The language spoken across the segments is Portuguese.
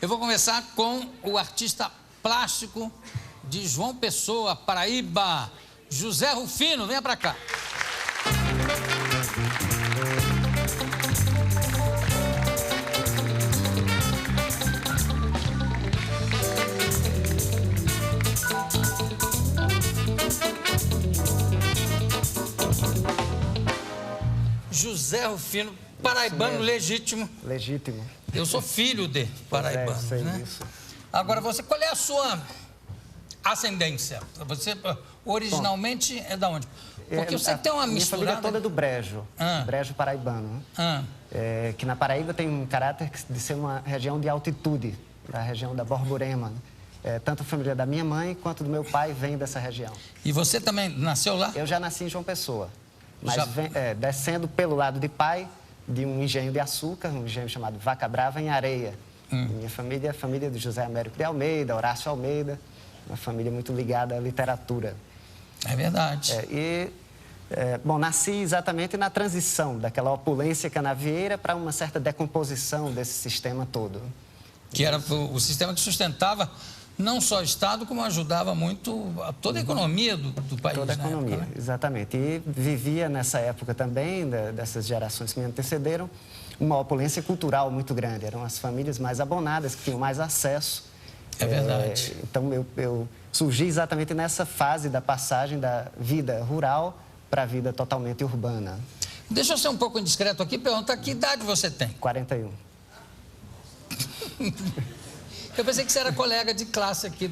Eu vou começar com o artista plástico de João Pessoa, Paraíba, José Rufino. Venha pra cá. José Rufino, paraibano legítimo. Legítimo. Eu sou filho de paraibano, sei né? disso. Agora, você, qual é a sua ascendência? Você originalmente é da onde? Porque você tem uma Minha misturada... família toda é do Brejo, Brejo paraibano. Que na Paraíba tem um caráter de ser uma região de altitude, da região da Borborema. Tanto a família da minha mãe quanto do meu pai vem dessa região. E você também nasceu lá? Eu já nasci em João Pessoa, mas descendo pelo lado de pai de um engenho de açúcar, um engenho chamado Vaca Brava, em Areia. Minha família é a família de José Américo de Almeida, Horácio Almeida, uma família muito ligada à literatura. É verdade. Bom, nasci exatamente na transição daquela opulência canavieira para uma certa decomposição desse sistema todo. Que era o sistema que sustentava não só o Estado, como ajudava muito toda a economia do país. Toda a economia, época, né? Exatamente. E vivia nessa época também, dessas gerações que me antecederam, uma opulência cultural muito grande. Eram as famílias mais abonadas, que tinham mais acesso. É verdade. Então, eu surgi exatamente nessa fase da passagem da vida rural para a vida totalmente urbana. Deixa eu ser um pouco indiscreto aqui e perguntar que idade você tem? 41. Eu pensei que você era colega de classe aqui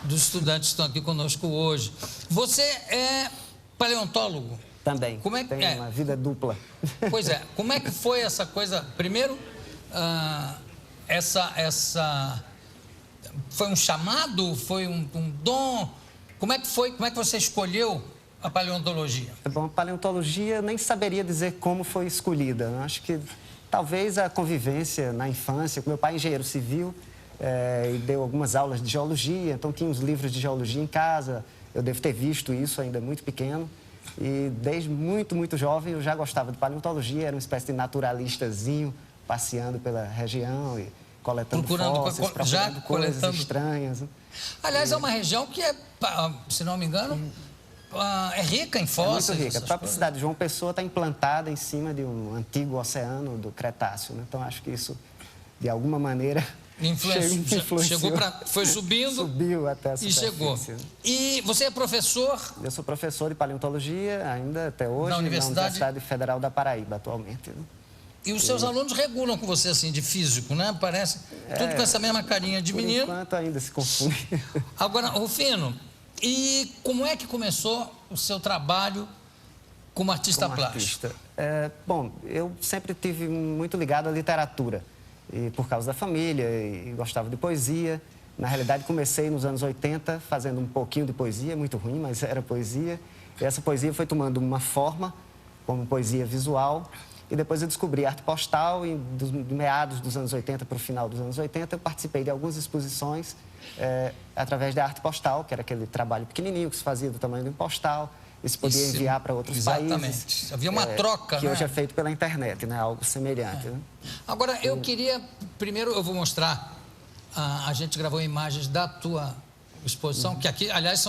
dos estudantes que estão aqui conosco hoje. Você é paleontólogo? Também. Como é que Tem uma vida dupla. Pois é. Como é que foi essa coisa? Primeiro, foi um chamado? Foi um dom? Como é que foi? Como é que você escolheu a paleontologia? Bom, a paleontologia nem saberia dizer como foi escolhida. Eu acho que talvez a convivência na infância, com meu pai engenheiro civil, e deu algumas aulas de geologia, então tinha uns livros de geologia em casa, eu devo ter visto isso ainda muito pequeno, e desde muito, muito jovem eu já gostava de paleontologia, era uma espécie de naturalistazinho, passeando pela região e coletando fósseis, procurando coisas estranhas. Aliás, é uma região que se não me engano, é rica em fósseis. É muito rica. A própria cidade de João Pessoa está implantada em cima de um antigo oceano do Cretáceo, né? Então, acho que isso, de alguma maneira, chegou foi subindo. Subiu até a superfície. E chegou. E você é professor? Eu sou professor de paleontologia, ainda até hoje, na Universidade Federal da Paraíba, atualmente. Né? E os seus alunos regulam com você, assim, de físico, né? Parece tudo com essa mesma carinha de menino. Por enquanto, ainda se confunde. Agora, Rufino, e como é que começou o seu trabalho como artista plástico? Bom, eu sempre tive muito ligado à literatura, e por causa da família, e gostava de poesia. Na realidade, comecei nos anos 80 fazendo um pouquinho de poesia, muito ruim, mas era poesia. E essa poesia foi tomando uma forma, como poesia visual, e depois eu descobri arte postal, e dos meados dos anos 80 para o final dos anos 80, eu participei de algumas exposições através da arte postal, que era aquele trabalho pequenininho que se fazia do tamanho de um postal, e se podia enviar para outros países. Havia uma troca, que hoje é feito pela internet, né? Algo semelhante. Né? Agora, eu queria... Primeiro, eu vou mostrar... a gente gravou imagens da tua exposição, que aqui, aliás,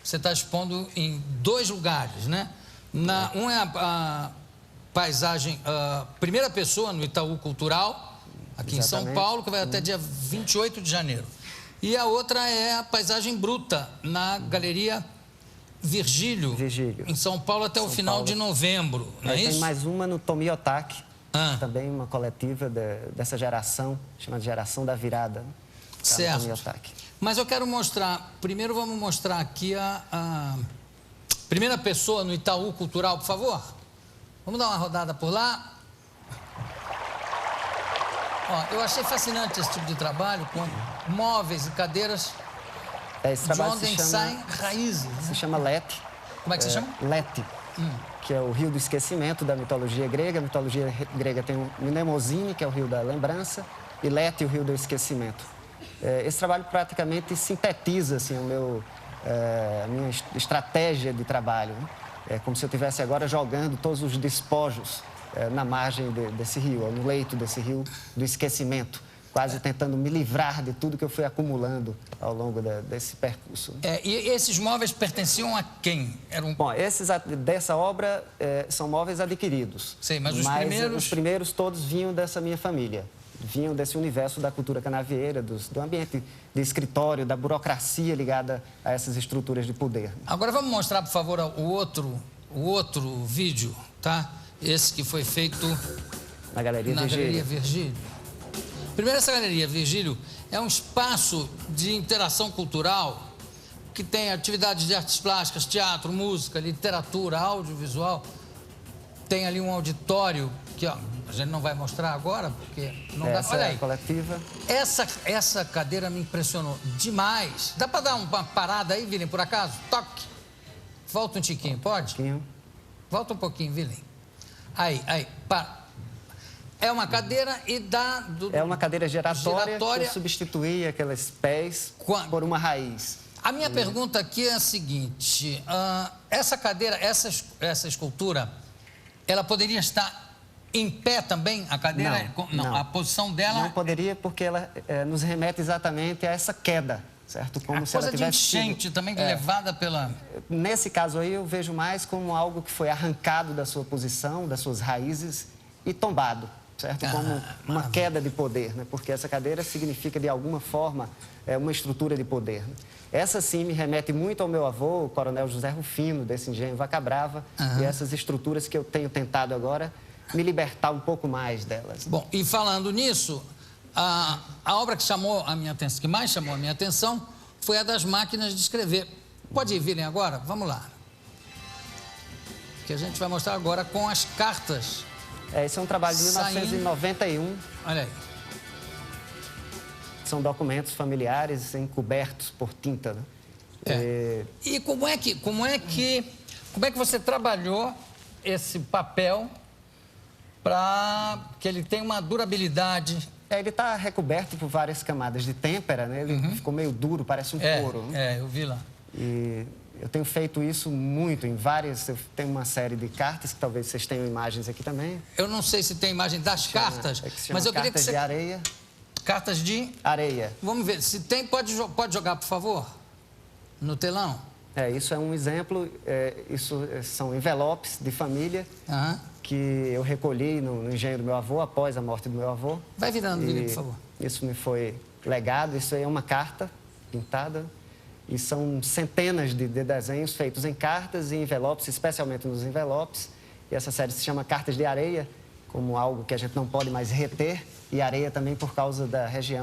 você está expondo em 2 lugares, né? Um é a paisagem, primeira pessoa no Itaú Cultural, aqui em São Paulo, que vai até dia 28 de janeiro. E a outra é a paisagem bruta, na Galeria Virgílio, em São Paulo, até o final de novembro, não é isso? Tem mais uma no Tomiotaki, também uma coletiva dessa geração, chamada Geração da Virada. Certo. Mas eu quero mostrar, primeiro vamos mostrar aqui a primeira pessoa no Itaú Cultural, por favor. Vamos dar uma rodada por lá. Ó, eu achei fascinante esse tipo de trabalho, com móveis e cadeiras de onde saem raízes. Se chama Lete. Como é que se chama? Lete, que é o rio do esquecimento da mitologia grega. A mitologia grega tem o Mnemosine, que é o rio da lembrança, e Lete, o rio do esquecimento. Esse trabalho praticamente sintetiza assim, a minha estratégia de trabalho. Né? É como se eu estivesse agora jogando todos os despojos na margem desse rio, ou no leito desse rio do esquecimento. quase tentando me livrar de tudo que eu fui acumulando ao longo desse percurso. E esses móveis pertenciam a quem? Bom, dessa obra são móveis adquiridos. Sim, mas os Os primeiros todos vinham dessa minha família. Vinham desse universo da cultura canavieira, do ambiente de escritório, da burocracia ligada a essas estruturas de poder. Agora vamos mostrar, por favor, o outro vídeo, tá? Esse que foi feito na Galeria Virgílio. Primeiro, essa Galeria Virgílio é um espaço de interação cultural que tem atividades de artes plásticas, teatro, música, literatura, audiovisual. Tem ali um auditório que a gente não vai mostrar agora, porque não dá. Olha aí. Coletiva. Essa cadeira me impressionou demais. Dá para dar uma parada aí, Vilen, por acaso? Toque. Volta um tiquinho, pode? Volta um pouquinho, Vilen. Aí, para. É uma cadeira e dá... É uma cadeira giratória que substituía aqueles pés por uma raiz. A minha pergunta aqui é a seguinte, essa cadeira, essa escultura, ela poderia estar em pé também, a cadeira? Não. A posição dela... Não poderia, porque ela nos remete exatamente a essa queda, certo? Como se ela tivesse de enchente também, levada pela... Nesse caso aí, eu vejo mais como algo que foi arrancado da sua posição, das suas raízes e tombado, certo? Como uma queda de poder, né? Porque essa cadeira significa, de alguma forma, uma estrutura de poder. Essa, sim, me remete muito ao meu avô, o coronel José Rufino, desse engenho Vaca Brava, e essas estruturas que eu tenho tentado agora me libertar um pouco mais delas. Bom, e falando nisso, a obra que chamou a minha atenção, que mais chamou a minha atenção, foi a das máquinas de escrever. Pode virem agora? Vamos lá. Que a gente vai mostrar agora com as cartas. Esse é um trabalho de 1991. Olha aí. São documentos familiares encobertos por tinta, né? E como é que você trabalhou esse papel para que ele tenha uma durabilidade? Ele está recoberto por várias camadas de têmpera, né? Ele ficou meio duro, parece um couro. Né? Eu vi lá. E eu tenho feito isso muito em várias... Eu tenho uma série de cartas, que talvez vocês tenham imagens aqui também. Eu não sei se tem imagem das cartas, mas eu queria que você... Cartas de areia. Cartas de... areia. Vamos ver. Se tem, pode jogar, por favor, no telão. Isso é um exemplo. Isso são envelopes de família que eu recolhi no engenho do meu avô, após a morte do meu avô. Vai virando, Vilen, por favor. Isso me foi legado. Isso aí é uma carta pintada. E são centenas de desenhos feitos em cartas e envelopes, especialmente nos envelopes. E essa série se chama Cartas de Areia, como algo que a gente não pode mais reter. E areia também por causa da região.